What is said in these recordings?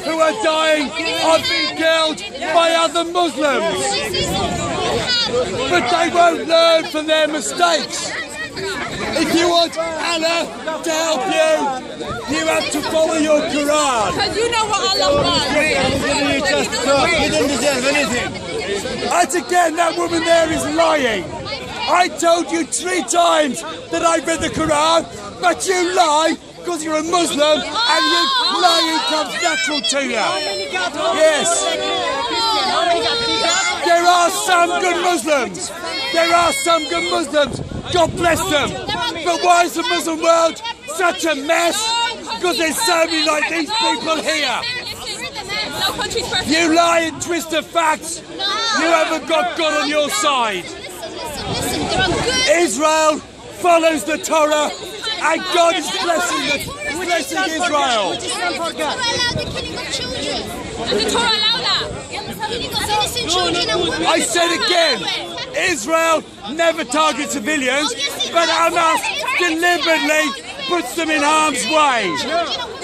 who are dying are being killed by other Muslims. But they won't learn from their mistakes. If you want Allah to help you, you have to follow your Quran. Because you know what Allah wants. You didn't deserve anything. And again, that woman there is lying. I told you 3 times that I read the Quran, but you lie because you're a Muslim and lying comes natural to you. Yes. There are some good Muslims. There are some good Muslims. God bless them. But why is the Muslim world such a mess? Because there's so many like these people here. You lie and twist the facts. You haven't got God on your side. Israel follows the Torah, and God is blessing Israel. Does the Torah allow the killing of children? Does the Torah allow that? Innocent children and women. I said again, Israel never targets civilians, but Hamas deliberately puts them in harm's way.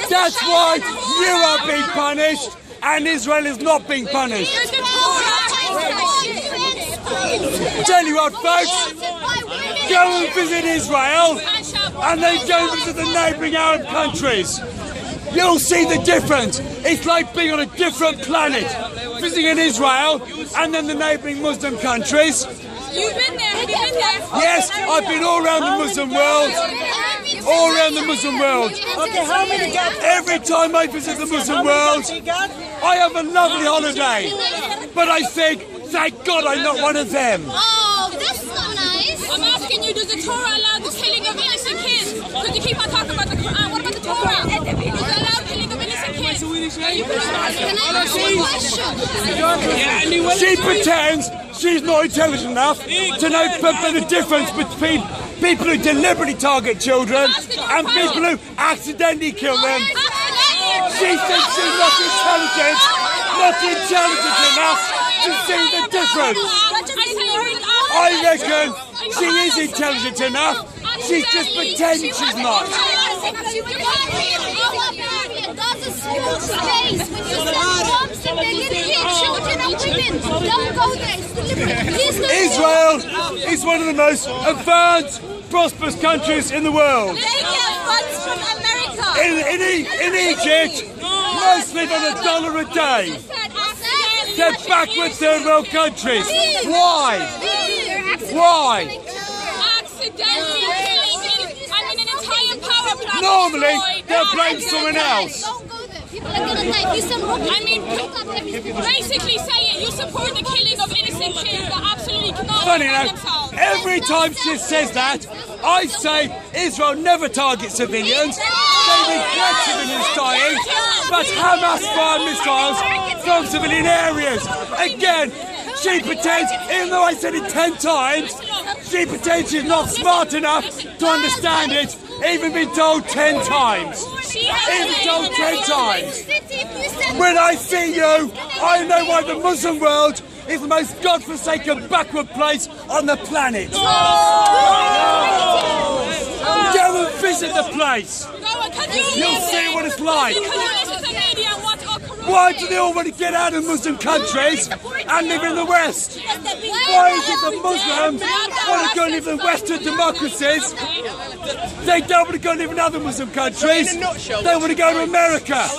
That's why you are being punished, and Israel is not being punished. Tell you what, folks, go and visit Israel, and then go and visit the neighbouring Arab countries. You'll see the difference. It's like being on a different planet. Visiting Israel, and then the neighbouring Muslim countries. You've been there, have you been there? Yes, I've been all around the Muslim world. All around the Muslim world. Okay, how many got? Every time I visit the Muslim world, I have a lovely holiday. But I think, thank God I'm not one of them. Oh, that's not nice. I'm asking you, does the Torah allow the killing of innocent kids? Because you keep on talking about the Quran. What about the Torah? Does it allow killing of innocent kids? Can I ask you a question? She pretends she's not intelligent enough to know the difference between people who deliberately target children and people who accidentally kill them. She thinks she's not intelligent enough to see the difference. I reckon she is intelligent enough. She's just pretending she's not. Gaza school stays when you send bombs and they're getting hit, children and women. Don't go there. It's deliberate. Please don't. Israel is one of the most advanced, prosperous countries in the world. They get funds from America. In Egypt, most live on $1 a day. They're backward third world countries. Why? Why? Accidentally an entire power plant. Normally, they'll blame someone else. Don't go there. People are gonna die. I mean, basically saying you support the killing of innocent kids that absolutely cannot Funny defend enough, themselves. every time she says that, I say Israel never targets civilians. They regret civilians dying, but Hamas fire missiles from civilian areas. Again, she pretends, even though I said it 10 times, she pretends she's not smart enough to understand it, even been told 10 times. Even told 10 times. When I see you, I know why the Muslim world is the most godforsaken backward place on the planet. Go and visit the place. You'll see what it's like. Why do they all want to get out of Muslim countries and live in the West? Why is it the Muslims want to go and live in Western democracies? They don't want to go and live in other Muslim countries. They want to go to America,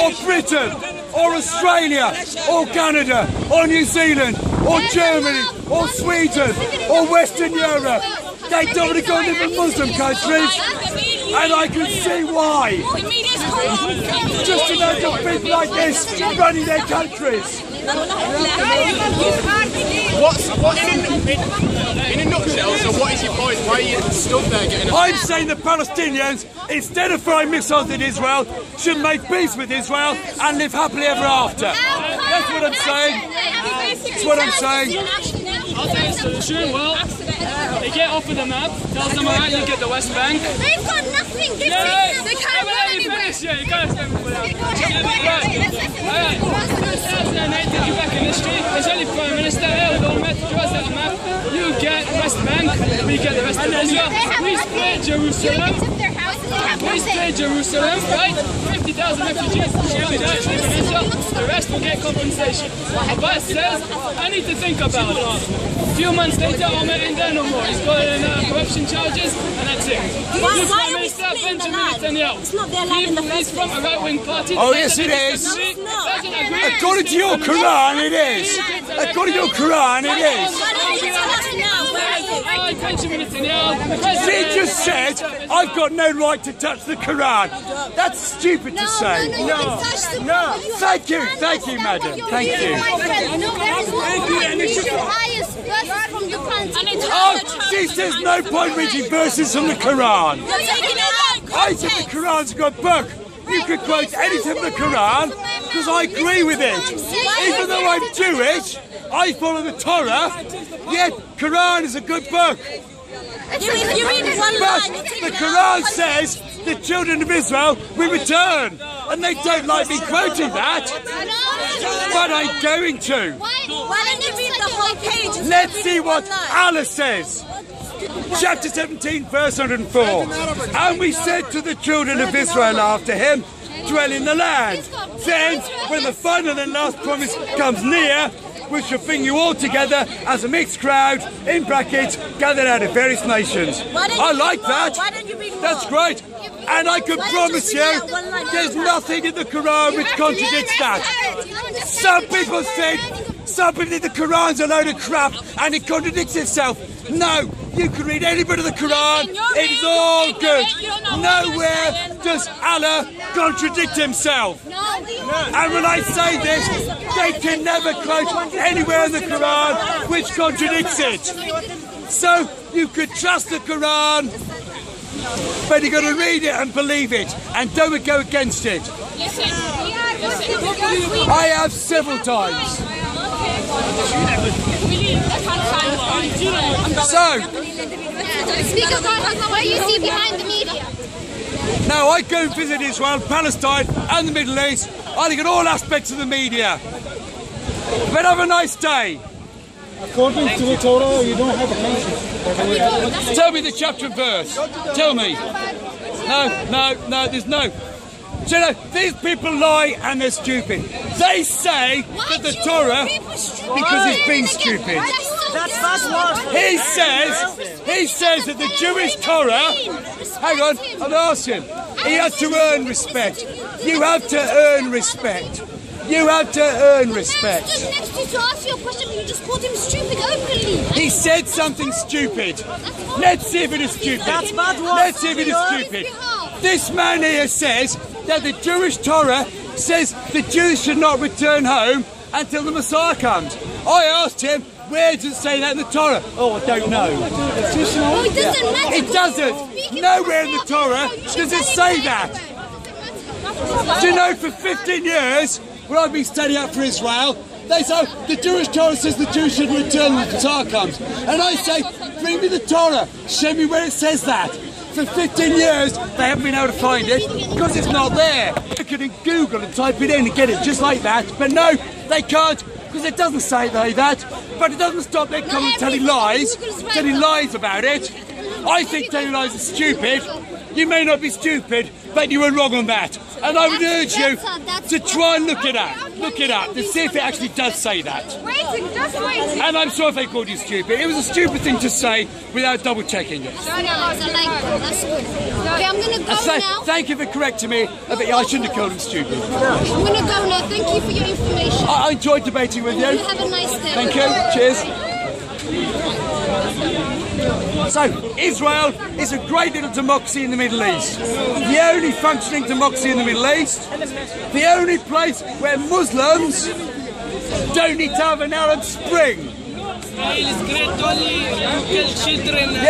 or Britain, or Australia, or Canada, or New Zealand, or Germany, or Sweden, or Western Europe. They don't want to go and live in Muslim countries. And I can see why. Just to know the people like this running their countries. What's in a nutshell, so what is your point? Why are you stuck there getting I'm saying the Palestinians, instead of throwing missiles at Israel, should make peace with Israel and live happily ever after. That's what I'm saying. That's what I'm saying. Solution, well, they get off of the map, tells them alright, you get the West Bank. They've got nothing. They can't go anywhere. Yeah, you gotta stay with that. Alright, 2008, take you back in history. There's only Prime Minister here with all the draws out a map. You get West Bank, we get the rest of Israel. We split Jerusalem. We split Jerusalem, right? 50,000 refugees. the rest will get compensation. Abbas says, I need to think about it. A few months later, Omar ain't there no more. He's got corruption charges, and that's it. Why are we splitting the land? It's not their land in the first place. He's from a right-wing party. Oh, yes, it is. According to your Quran, it is. According to your Quran, it is. She just said, I've got no right to touch the Quran. That's stupid to say. No. Thank you, madam. Thank you. Oh, she says no point reading verses from the Quran. I think the Quran's a good book. You could quote anything from the Quran because I agree with it. Even though I'm Jewish, I follow the Torah. Yet, Quran is a good book. If you read one But line, the Quran says the children of Israel will return. And they don't like me quoting that. But I'm going to. why don't you read the whole page? Let's see what Allah says. Chapter 17, verse 104. And we said to the children of Israel after him, dwell in the land. Then, when the final and last promise comes near, we shall bring you all together as a mixed crowd, in brackets, gathered out of various nations. I like that. Why don't you read more? That's great. And I can promise you, there's nothing in the Quran which contradicts that. Some people think the Quran's a load of crap and it contradicts itself. No, you can read any bit of the Quran, it's all good. Nowhere does Allah contradict himself. And when I say this, they can never quote anywhere in the Quran which contradicts it. So you could trust the Quran, but you've got to read it and believe it, and don't go against it. I have several times. So, Speak of God, what do you see behind the media? now I go and visit Israel, Palestine and the Middle East. I look at all aspects of the media. But have a nice day. According to the Torah, you don't have a conscience. Tell me the chapter and verse. Tell me. No, there's no. So, you know, these people lie and they're stupid. They say that the Torah, because it's being stupid. That's what. He says that the Jewish Torah, hang on, I'll ask him. He has to earn respect. You have to earn respect. You have to earn respect. Just next to you to ask you a question, you just called him stupid openly. He said something stupid. Let's see if it is stupid. That's bad words. Let's see if it is stupid. This man here says that the Jewish Torah says the Jews should not return home until the Messiah comes. I asked him, where does it say that in the Torah? Oh, I don't know. No, it doesn't matter. It doesn't. Nowhere in the Torah does it say that. Do you know, for 15 years, when I've been studying up for Israel, they say, the Jewish Torah says the Jews should return when the Messiah comes. And I say, bring me the Torah, show me where it says that. For 15 years, they haven't been able to find it because it's not there. You can Google and type it in and get it just like that, but no, they can't because it doesn't say that. But it doesn't stop them coming telling lies about it. I think telling lies is stupid. You may not be stupid, but you were wrong on that. And I would urge you to try and look it up to see if it actually does say that. And I'm sorry if they called you stupid. It was a stupid thing to say without double checking it. That's good. Okay, I'm going to go now. Thank you for correcting me. I shouldn't have called him stupid. I'm going to go now. Thank you for your information. I enjoyed debating with you. You have a nice day. Thank you. Cheers. So, Israel is a great little democracy in the Middle East. The only functioning democracy in the Middle East. The only place where Muslims don't need to have an Arab Spring. The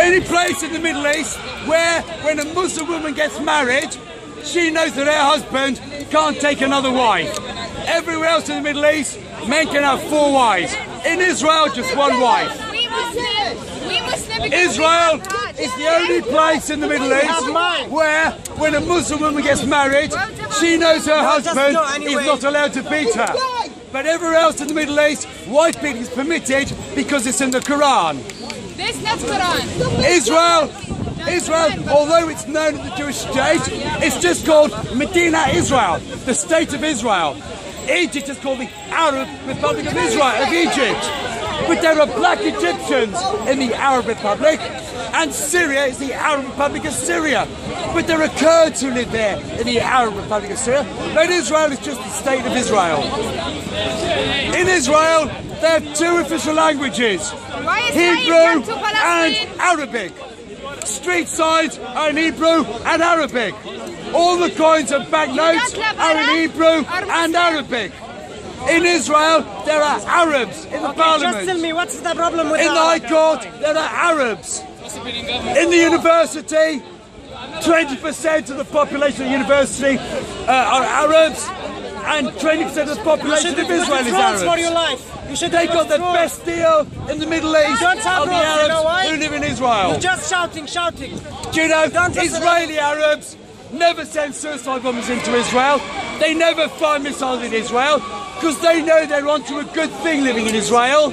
only place in the Middle East where, when a Muslim woman gets married, she knows that her husband can't take another wife. Everywhere else in the Middle East, men can have 4 wives. In Israel, just 1 wife. Israel is the only place in the Middle East where, when a Muslim woman gets married, she knows her husband is not allowed to beat her. But everywhere else in the Middle East, wife beating is permitted because it's in the Quran. This not Quran. Israel, although it's known as the Jewish state, it's just called Medina Israel, the state of Israel. Egypt is called the Arab Republic of Israel, of Egypt. But there are black Egyptians in the Arab Republic, and Syria is the Arab Republic of Syria. But there are Kurds who live there in the Arab Republic of Syria. But Israel is just the state of Israel. In Israel, they have two official languages, Hebrew and Arabic. Street signs are in Hebrew and Arabic. All the coins and banknotes are in Hebrew and Arabic. In Israel, there are Arabs in the parliament. Just tell me, what's the problem with in the High Court, there are Arabs. In the university, 20% of the population of the university are Arabs, and 20% of the population of Israel is Arabs. For your life. They got the best deal in the Middle East of the Arabs who live in Israel. You're just shouting. Do you know, Israeli Arabs never send suicide bombers into Israel. They never fire missiles in Israel because they know they're onto a good thing living in Israel.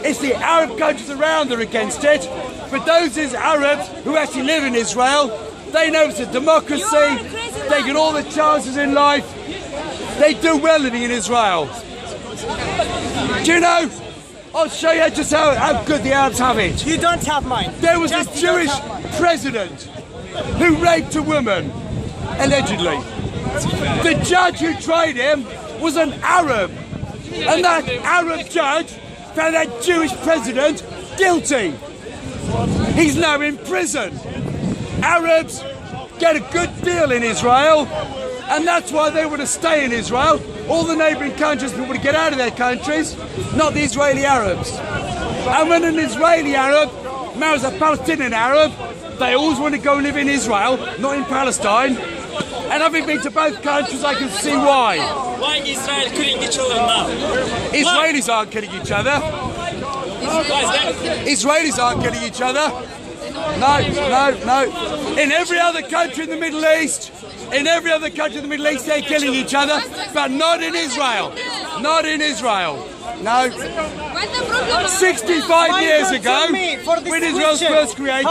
It's the Arab countries around that are against it. But those Arabs who actually live in Israel, they know it's a democracy. They get all the chances in life. They do well living in Israel. Do you know? I'll show you just how good the Arabs have it. You don't have mine. There was a Jewish president who raped a woman, allegedly. The judge who tried him was an Arab. And that Arab judge found that Jewish president guilty. He's now in prison. Arabs get a good deal in Israel, and that's why they want to stay in Israel. All the neighbouring countries want to get out of their countries, not the Israeli Arabs. And when an Israeli Arab marries a Palestinian Arab, they always want to go live in Israel, not in Palestine. And having been to both countries, I can see why. Why Israel killing each other now? Israelis aren't killing each other. Israelis aren't killing each other. No. In every other country in the Middle East, they're killing each other, but not in Israel. Not in Israel. No. 65 years ago, when Israel was first created,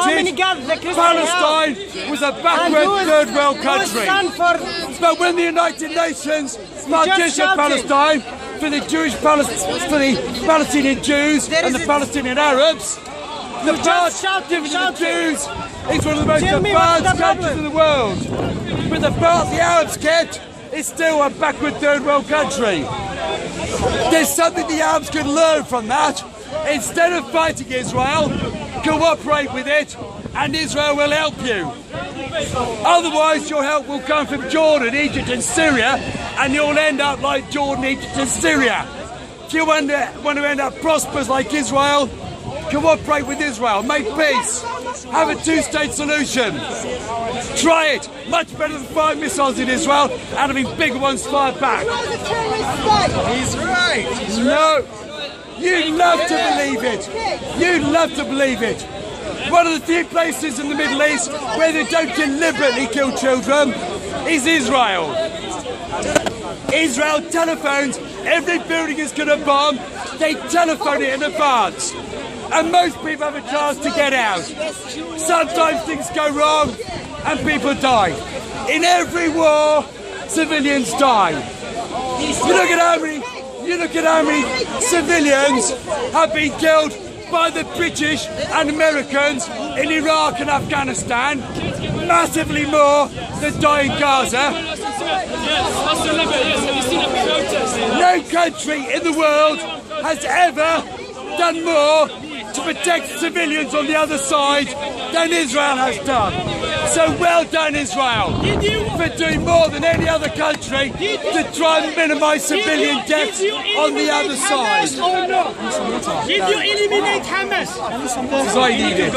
Palestine was a backward third world country. But when the United Nations partitioned Palestine for the Palestinian Jews and the Palestinian Arabs, the part given to the Jews is one of the most advanced countries in the world. But the part the Arabs get is still a backward third world country. There's something the Arabs can learn from that. Instead of fighting Israel, cooperate with it, and Israel will help you. Otherwise, your help will come from Jordan, Egypt and Syria, and you'll end up like Jordan, Egypt and Syria. If you want to end up prosperous like Israel, cooperate with Israel, make peace, have a two-state solution. Try it. Much better than firing missiles in Israel and having bigger ones fired back. He's right. No. You'd love to believe it. You'd love to believe it. One of the few places in the Middle East where they don't deliberately kill children is Israel. Israel telephones every building is going to bomb. They telephone it in advance. And most people have a chance to get out. Sometimes things go wrong and people die. In every war, civilians die. You look at how many civilians have been killed by the British and Americans in Iraq and Afghanistan. Massively more than die in Gaza. No country in the world has ever done more to protect civilians on the other side than Israel has done. So well done, Israel, for doing more than any other country to try and minimise civilian deaths on the other side. Did you eliminate Hamas? Because I need it.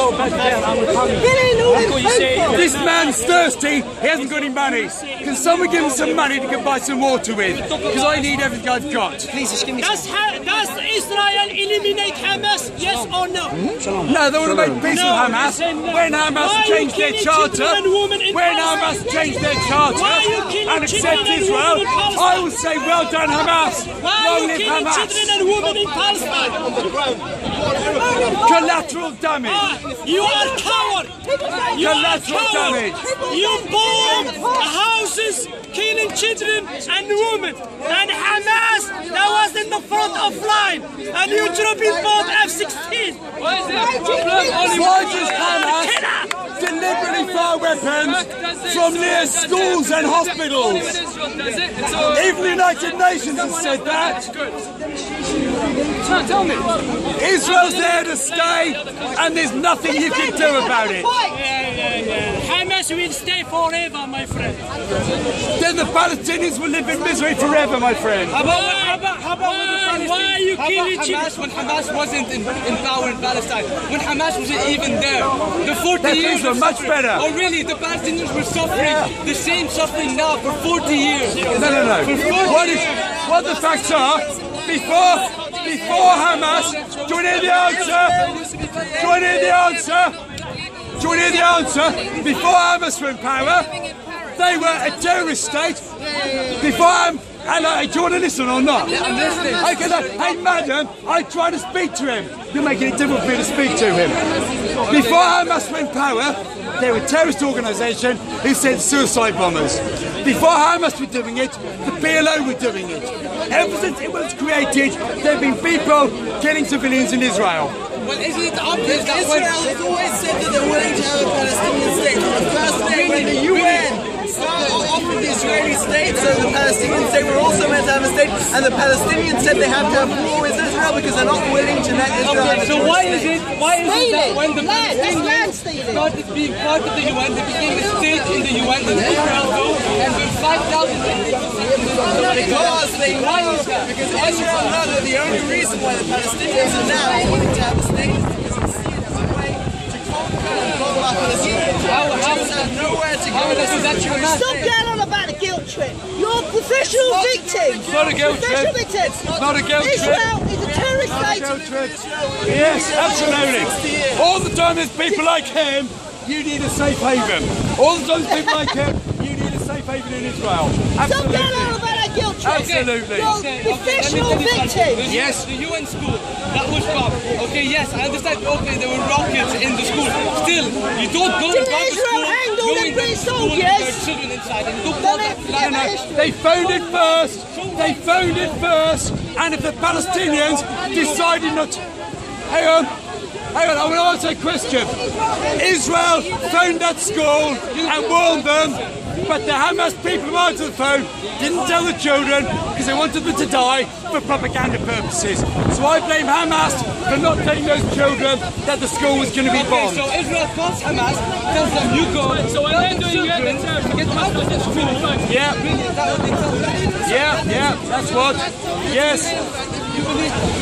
This man's thirsty, he hasn't got any money. Can someone give him some money to buy some water with? Because I need everything I've got. Please just give me some. Does Israel eliminate Hamas? Yes or no? No, they want to make peace with Hamas. When Hamas changed their charter, and accept Israel, I will say, well done, Hamas. Long live Hamas. Children and women in Palestine. Collateral damage. You are coward. Collateral damage. You bomb houses, killing children and women. And Hamas front of line, and you dropping bomb F-16. Why is there a problem? Why does Hamas deliberately fire weapons from near schools and hospitals? Even the United Nations has said that. No, tell me. Israel's there to stay, and there's nothing you can do about it. Hamas will stay forever, my friend. Then the Palestinians will live in misery forever, my friend. How about why you killing Hamas, when Hamas wasn't in power in Palestine, when Hamas wasn't even there, the 40 Their years things were much better. Oh really? The Palestinians were suffering the same suffering now for 40 years. No. What the facts are, before Hamas, do you hear the answer? Do you hear the answer? Do you hear the answer? Before Hamas were in power, they were a terrorist state. Before hello, do you want to listen or not? I'm listening. Okay, hey madam, I try to speak to him. You're making it difficult for me to speak to him. Before Hamas were in power, they were a terrorist organisation who sent suicide bombers. Before Hamas were doing it, the PLO were doing it. Ever since it was created, there have been people killing civilians in Israel. Well, isn't it obvious that Israel has always said that they're willing to have a Palestinian state. On the first day when the UN offered the Israeli state, so the Palestinians say we're also meant to have a state, and the Palestinians said they have to have war with Israel because they're not willing to let Israel have a so why is it that when the Palestinians started being part of the UN, they became a state in the UN and Israel too, and with 5,000 because Israel knows that the only reason why the Palestinians are now willing to have a state is because it's the easiest way to conquer and bottle up Palestinians. Jews have nowhere to go. Stop going on about a guilt trip. You're a professional victim. It's not a guilt trip. It's not a guilt trip. Israel is a terrorist state. Yes, absolutely. All the time there's people like him, you need a safe haven. All the time there's people like him, you need a safe haven in Israel. Stop going on about a guilt trip. Absolutely. You're a professional victim. Yes. The UN school, that was bombed. Okay, yes, I understand. Okay, there were rockets in the school. Still, you don't go and bomb the school knowing that the school and there are children inside. And you don't call that flag. They phoned it first. They phoned it first. And if the Palestinians decided not to... Hang on, I want to answer a question. Israel phoned that school and warned them, but the Hamas people who answered the phone didn't tell the children because they wanted them to die for propaganda purposes. So I blame Hamas for not telling those children that the school was going to be bombed. So Israel calls Hamas, tells them you go, so when they're doing it, to get out of the school. Yeah. Yeah, that's what. Yes.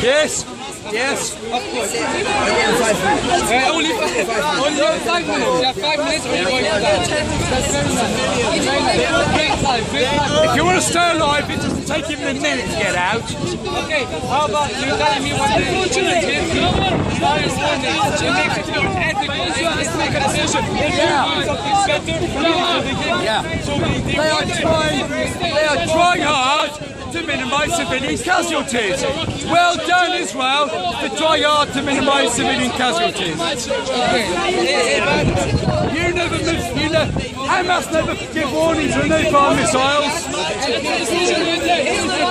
Yes. Of course. Only 5 minutes. You have 5 minutes or you're going to die. If you want to stay alive, it doesn't take even a minute to get out. Okay, how about you telling me what the children did? Let's make a decision. They are trying hard to minimise civilian casualties. Well done, Israel, for trying hard to minimise civilian casualties. Hamas never give warnings when they fire missiles.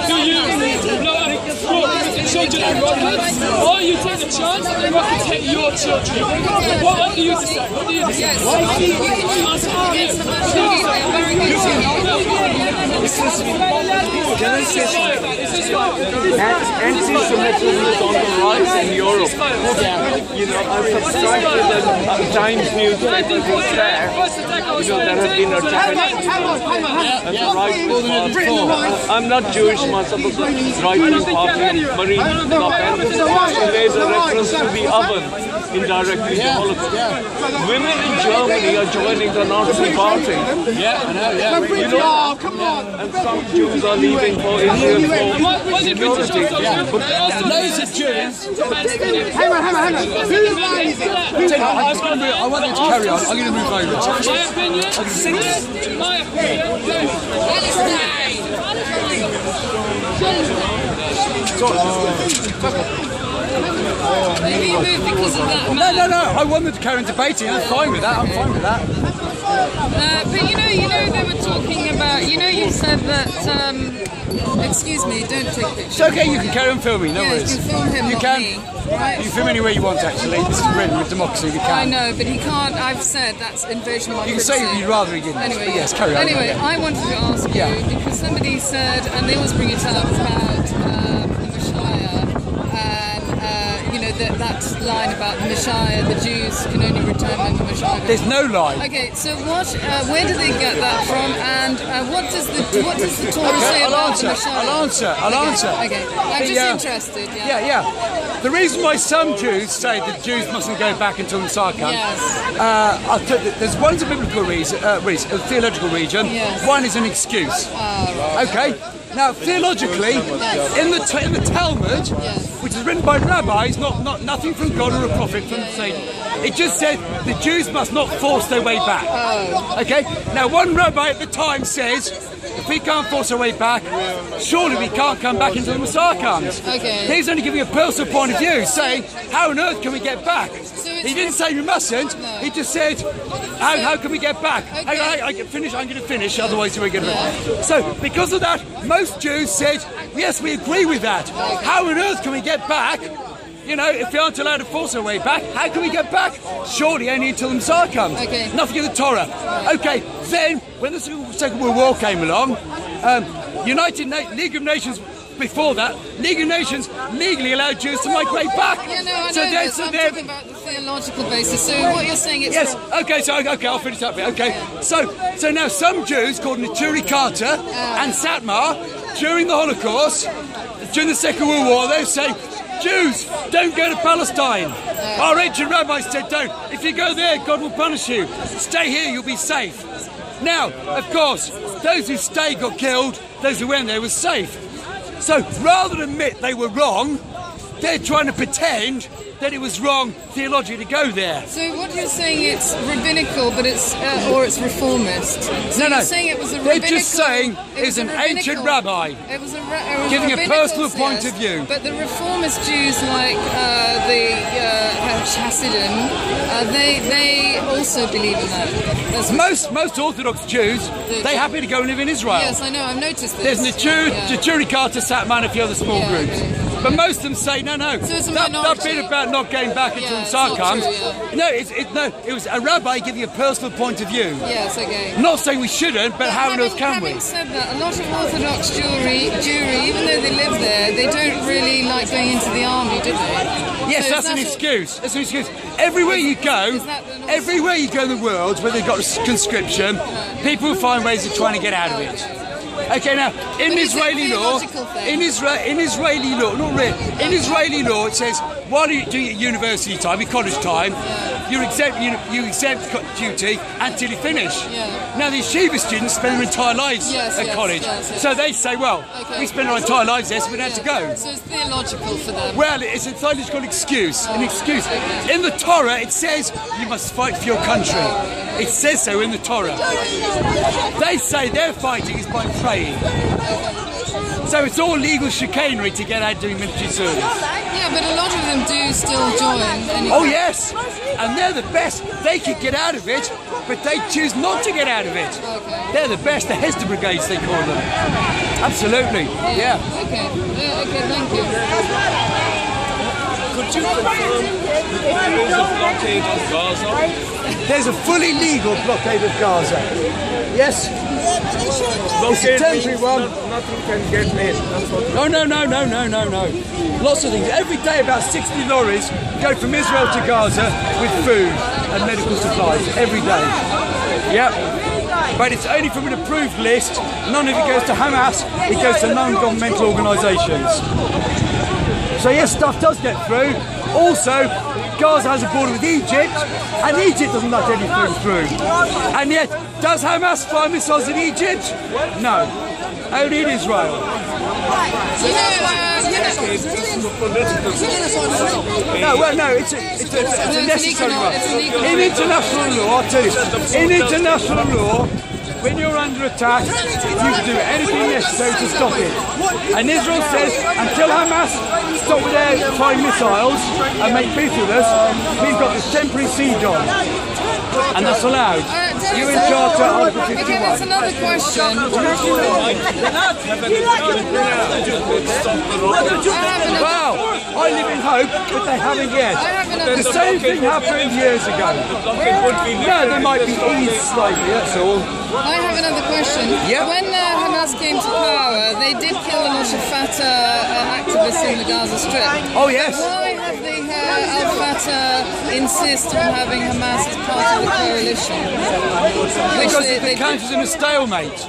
Do you blow up children and rockets, or you take the chance and the rockets hit your children? What do you decide? What do you decide? Anti-Semitism is on the rise in Europe. You know, I subscribe to the Times newspaper who's there. You know, there have been attacks at the right party. I'm not Jewish myself, but the right-wing party, Marine Le Pen, made a reference to the oven indirectly to Holocaust. Women in Germany are joining the Nazi party. You know, and some Jews are leaving for Israel for security. But loads of Jews. Hang on. I want them to carry on. I'm going to move over. My No. I want them to carry on debating. I'm fine with that. But you know, they were talking about. You said that. Excuse me, don't take pictures. It's okay, you can carry on filming. No worries. You can film him, you not can. me. Right? You can film anywhere you want. Actually, this is Britain with democracy. You can. I know, but he can't. I've said that's invasion of my privacy. You can say you'd rather he didn't. Anyway, but yes, carry on. Anyway, I wanted to ask you because somebody said, and they always bring it up about the Messiah, and that line about the Messiah, the Jews can only return when the Messiah. There's no line. Okay, so what? Where do they get that from? And what does the Torah say about the Messiah? I'll answer. Okay, I'm just interested. Yeah. The reason why some Jews say that Jews mustn't go back until the Messiah comes, I'll tell you, there's one's a biblical reason, a theological reason. Yes. One is an excuse. Right. Okay. Now, theologically, in the Talmud, which is written by rabbis, nothing from God or a prophet from Satan, it just said the Jews must not force their way back. Okay. Now, one rabbi at the time says, if we can't force our way back, surely we can't come back until the Messiah comes. Okay. He's only giving a personal point of view, saying, how on earth can we get back? He didn't say we mustn't. No. He just said, how can we get back? Okay. I'm going to finish, otherwise we're going to... So, because of that, most Jews said, yes, we agree with that. How on earth can we get back? You know, if we aren't allowed to force our way back, how can we get back? Surely only until the Messiah comes. Okay. Nothing in the Torah. Okay, then, when the Second World War came along, League of Nations, before that, League of Nations legally allowed Jews to migrate back. Yeah, no, I know this. I'm talking about the theological basis. So what you're saying is... Yes, okay, I'll finish up here. Okay, so now some Jews called Neturei Karta and Satmar, during the Holocaust, during the Second World War, they say, Jews, don't go to Palestine. Our ancient rabbis said, don't. If you go there, God will punish you. Stay here, you'll be safe. Now, of course, those who stayed got killed, those who went there were safe. So, rather than admit they were wrong, they're trying to pretend that it was wrong theologically to go there. So what you're saying, it's rabbinical, but it's or it's reformist. So no, you're saying it was a they're rabbinical... just saying it's an ancient rabbi. It was giving a personal yes, point of view. But the reformist Jews, like the Hasidim, they also believe in that. Most Orthodox Jews, they happy to go and live in Israel. Yes, I know. I've noticed this. There's Neturei Karta, Satmar, and a few other small groups. But most of them say no. So it's a that bit about not going back until the Messiah comes. It was a rabbi giving a personal point of view. Yes, okay. Not saying we shouldn't, but how on earth can we? Having said that, a lot of Orthodox Jewry, even though they live there, they don't really like going into the army, do they? Yes, so that's an excuse. That's an excuse. Everywhere you go in the world where they've got conscription, people find ways of trying to get out of it. Okay, now in Israeli law, in Israeli law, it says while you're doing it at university time, your college time, you exempt duty until you finish. Now the yeshiva students spend their entire lives at college, so they say, well, we spend our entire lives there, so we don't have to go. So it's theological for them. Well, it's a theological excuse. An excuse. In the Torah, it says you must fight for your country. It says so in the Torah. They say their fighting is by praying. So it's all legal chicanery to get out doing military service. Yeah, but a lot of them do still join. Anyway. Oh yes, and they're the best. They could get out of it, but they choose not to get out of it. Okay. They're the best. The Hester Brigades, they call them. Absolutely. Yeah. Okay. Okay. Thank you. Could you confirm that there is a blockade of Gaza? There's a fully legal blockade of Gaza. Yes. It's a temporary one. Nothing can get made. No. Lots of things. Every day about 60 lorries go from Israel to Gaza with food and medical supplies. Every day. Yep. But it's only from an approved list. None of it goes to Hamas. It goes to non-governmental organisations. So yes, stuff does get through. Also, Gaza has a border with Egypt, and Egypt doesn't let any food through. And yet, does Hamas fire missiles in Egypt? No. Only in Israel. No, it's a necessary one. In international law, I'll tell you, in international law, when you're under attack, you can do anything necessary to stop it. And Israel says, until Hamas stop with their firing missiles and make peace with us, we've got this temporary siege on. And that's allowed. You in charge of Article 51. Okay, that's another question. Well, I live in hope, but they haven't yet. The same thing happened years ago. No, they might be eased slightly, that's all. I have another question. Yep. When Hamas came to power, they did kill a lot of Fatah activists in the Gaza Strip. Oh, yes. Why have they Al-Fatah insist on having Hamas as part of the coalition? Because the country's in a stalemate.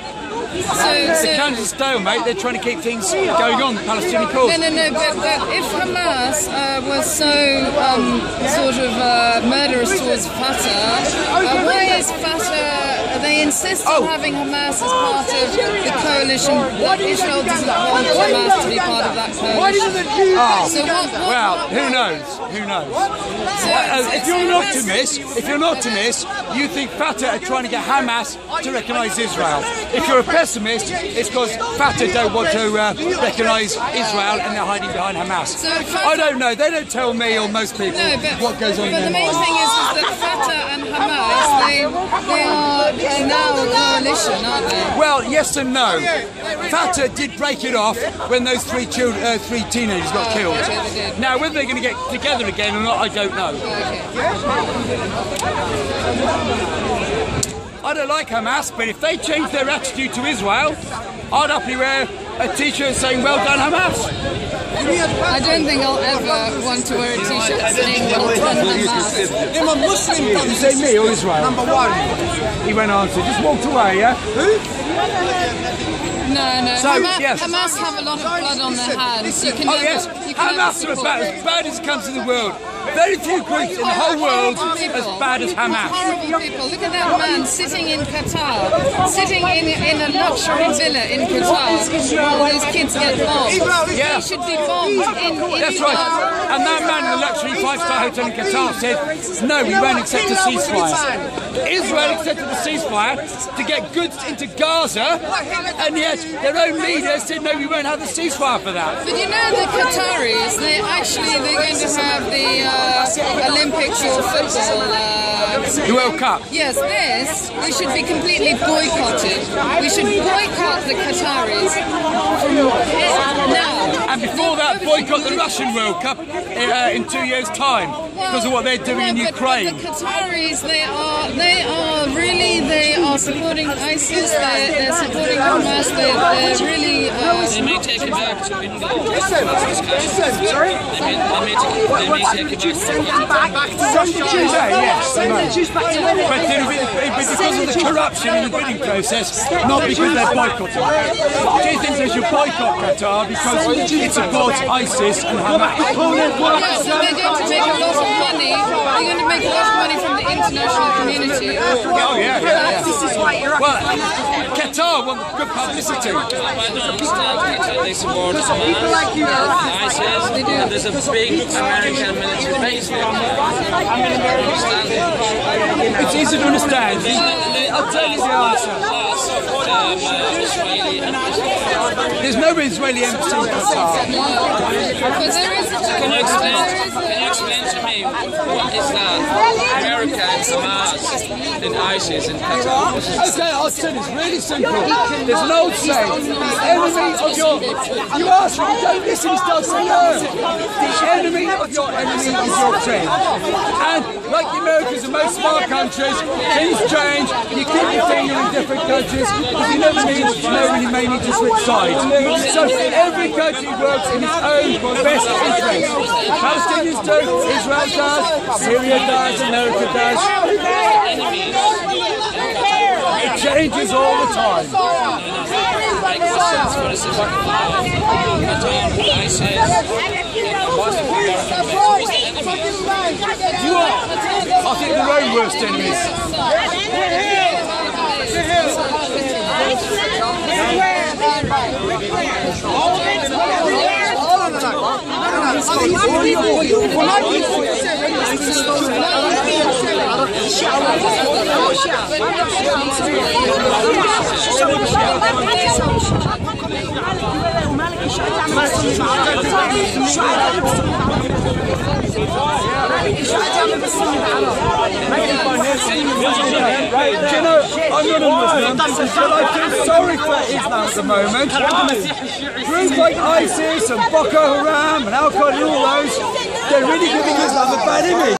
The country's a stalemate, they're trying to keep things going on, the Palestinian cause. No, but if Hamas was so sort of murderous towards Fatah, why is Fatah, they insist on having Hamas as part of the coalition, that Israel doesn't want Hamas to be part of that coalition? Well, who knows? Who knows? If you're an optimist, you think Fatah are trying to get Hamas to recognise Israel. If you're a pessimist, it's because Fatah don't want to recognise Israel and they're hiding behind Hamas. I don't know. They don't tell me or most people what goes on in their But the main thing is that Fatah and Hamas, they are now a coalition, aren't they? Well, yes and no. Fatah did break it off when those three teenagers got killed. Okay, now, whether they're going to get together again or not, I don't know. I don't like Hamas, but if they change their attitude to Israel, I'd happily wear a t-shirt saying, well done, Hamas. I don't think I'll ever want to wear a t-shirt saying, well done, Hamas. I'm a Muslim. Did you say me or Israel? Number one. He went on to just walked away, yeah? Who? No. So, Hamas have a lot of blood on their hands. You can Hamas are about as bad as it comes in the world. Very few groups in the whole world as bad as Hamas. Horrible people. Look at that man sitting in Qatar, sitting in a luxury villa in Qatar. All those kids get bombed. Yeah. They should be bombed in That's right. And that man in the luxury five-star hotel in Qatar said, no, we won't accept a ceasefire. Israel accepted the ceasefire to get goods into Gaza, and yet their own leader said, no, we won't have the ceasefire for that. But you know the Qataris, they're going to have the Olympics or football. The World Cup. Yes, we should be completely boycotted. We should boycott the Qataris from now. And before that, boycott the Russian World Cup in 2 years' time because of what they're doing in Ukraine. The Qataris, they are supporting ISIS. They're supporting Hamas. They're really. They may take it back to England. Sorry. They may take it back to Yes, but because of the corruption in the bidding process, not because they're boycotting. Do you think they should boycott Qatar because it supports ISIS and Hamas? Yes, so they're going to make a lot of money. They're going to make a lot of money from the international community. Oh yeah. Well, Qatar want good publicity. They support ISIS. There's a big American military base there. It's easy to understand. I'll tell you the answer. There's no Israeli embassy in Qatar. Can you explain to me what is that America and Hamas and ISIS in Qatar? Okay, I'll tell you, it's really simple. There's an old saying, the enemy of your... You ask me, don't listen, he starts to learn. The enemy of your enemy is your friend. And like the Americans and most smart countries, things change, you keep your finger in different countries, because you never need, you may need to switch sides. So every country works in its own best interest. Palestinians do, Israel does, Syria does, America does. It changes all the time. You are, I think, their own worst enemies. You know, I'm not a Muslim, but I feel sorry for Islam at the moment. Groups like ISIS and Boko Haram and Al Qaeda and all those, they're really giving Islam a bad image.